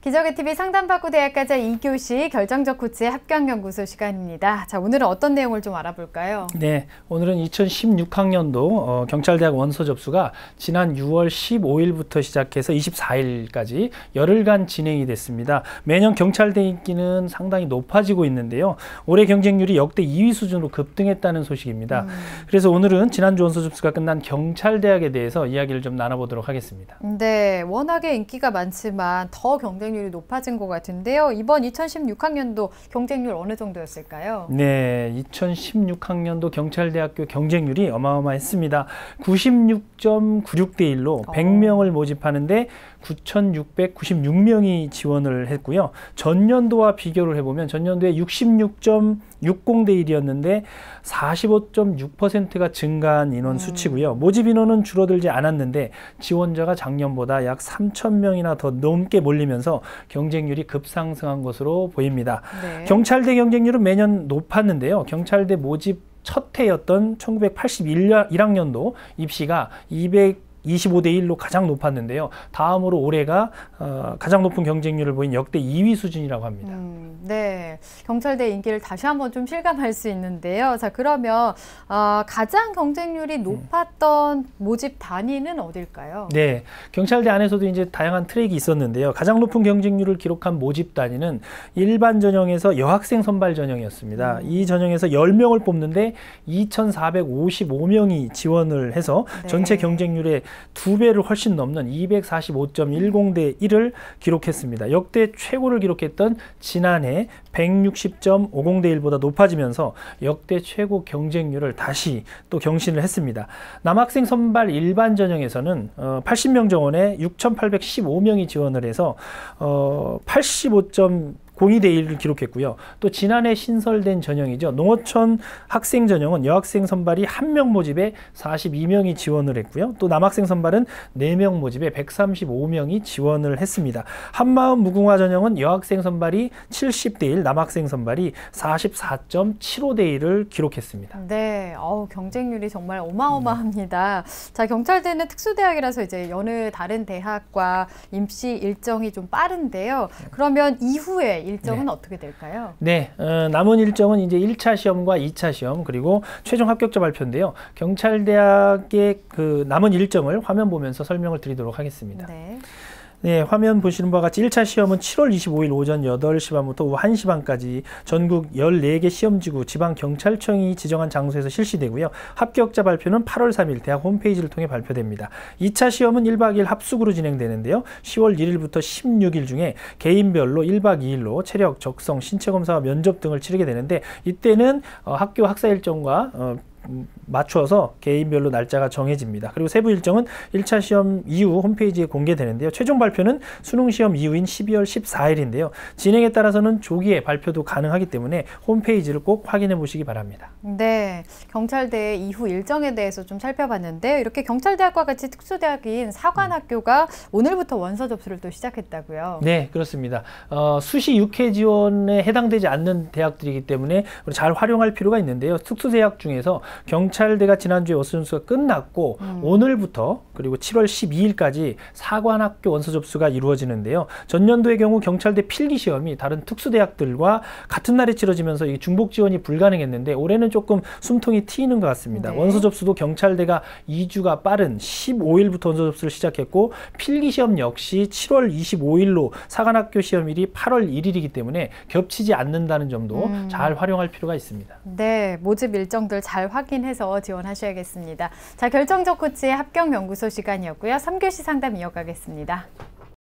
기적의 TV 상담받고 대학가자 2교시 결정적 코치의 합격연구소 시간입니다. 자, 오늘은 어떤 내용을 좀 알아볼까요? 네, 오늘은 2016학년도 경찰대학 원서 접수가 지난 6월 15일부터 시작해서 24일까지 열흘간 진행이 됐습니다. 매년 경찰대 인기는 상당히 높아지고 있는데요. 올해 경쟁률이 역대 2위 수준으로 급등했다는 소식입니다. 그래서 오늘은 지난주 원서 접수가 끝난 경찰대학에 대해서 이야기를 좀 나눠보도록 하겠습니다. 네, 워낙에 인기가 많지만 더 경쟁률이 높아진 것 같은데요. 이번 2016학년도 경쟁률 어느 정도였을까요? 네, 2016학년도 경찰대학교 경쟁률이 어마어마했습니다. 96.96대 1로 100명을 모집하는데 9,696명이 지원을 했고요. 전년도와 비교를 해보면 전년도에 66.60대 1이었는데 45.6%가 증가한 인원 수치고요. 모집 인원은 줄어들지 않았는데 지원자가 작년보다 약 3,000명이나 더 넘게 몰리면서 경쟁률이 급상승한 것으로 보입니다. 네. 경찰대 경쟁률은 매년 높았는데요. 경찰대 모집 첫 해였던 1981학년도 입시가 225대 1로 가장 높았는데요. 다음으로 올해가 가장 높은 경쟁률을 보인 역대 2위 수준이라고 합니다. 네, 경찰대 인기를 다시 한번 좀 실감할 수 있는데요. 자, 그러면 가장 경쟁률이 높았던 모집 단위는 어딜까요? 네, 경찰대 안에서도 이제 다양한 트랙이 있었는데요. 가장 높은 경쟁률을 기록한 모집 단위는 일반 전형에서 여학생 선발 전형이었습니다. 이 전형에서 10명을 뽑는데 2,455명이 지원을 해서 전체 경쟁률의 2배를 훨씬 넘는 245.10대 1을 기록했습니다. 역대 최고를 기록했던 지난해 160.50대 1보다 높아지면서 역대 최고 경쟁률을 다시 또 경신을 했습니다. 남학생 선발 일반 전형에서는 80명 정원에 6,815명이 지원을 해서 85.02대 1을 기록했고요. 또 지난해 신설된 전형이죠. 농어촌 학생 전형은 여학생 선발이 1명 모집에 42명이 지원을 했고요. 또 남학생 선발은 4명 모집에 135명이 지원을 했습니다. 한마음 무궁화 전형은 여학생 선발이 70대 1, 남학생 선발이 44.75대 1을 기록했습니다. 네, 경쟁률이 정말 어마어마합니다. 자, 경찰대는 특수대학이라서 이제 여느 다른 대학과 입시 일정이 좀 빠른데요. 그러면 이후에 일정은 어떻게 될까요? 네, 남은 일정은 이제 1차 시험과 2차 시험 그리고 최종 합격자 발표인데요. 경찰대학의 그 남은 일정을 화면 보면서 설명을 드리도록 하겠습니다. 네, 화면 보시는 바와 같이 1차 시험은 7월 25일 오전 8시 반부터 오후 1시 반까지 전국 14개 시험지구 지방경찰청이 지정한 장소에서 실시되고요. 합격자 발표는 8월 3일 대학 홈페이지를 통해 발표됩니다. 2차 시험은 1박 2일 합숙으로 진행되는데요. 10월 1일부터 16일 중에 개인별로 1박 2일로 체력, 적성, 신체검사와 면접 등을 치르게 되는데 이때는 학교 학사 일정과 맞춰서 개인별로 날짜가 정해집니다. 그리고 세부 일정은 1차 시험 이후 홈페이지에 공개되는데요. 최종 발표는 수능 시험 이후인 12월 14일인데요. 진행에 따라서는 조기에 발표도 가능하기 때문에 홈페이지를 꼭 확인해 보시기 바랍니다. 네, 경찰대 이후 일정에 대해서 좀 살펴봤는데 이렇게 경찰대학과 같이 특수대학인 사관학교가 오늘부터 원서 접수를 또 시작했다고요? 네, 그렇습니다. 수시 6회 지원에 해당되지 않는 대학들이기 때문에 잘 활용할 필요가 있는데요. 특수대학 중에서 경찰대가 지난주에 원서 접수가 끝났고 오늘부터 그리고 7월 12일까지 사관학교 원서 접수가 이루어지는데요. 전년도의 경우 경찰대 필기시험이 다른 특수대학들과 같은 날에 치러지면서 이 중복 지원이 불가능했는데 올해는 조금 숨통이 트이는 것 같습니다. 네. 원서 접수도 경찰대가 2주가 빠른 15일부터 원서 접수를 시작했고 필기시험 역시 7월 25일로 사관학교 시험일이 8월 1일이기 때문에 겹치지 않는다는 점도 잘 활용할 필요가 있습니다. 네, 모집 일정들 잘 확인해서 지원하셔야겠습니다. 자, 결정적 코치의 합격연구소 시간이었고요. 3교시 상담 이어가겠습니다.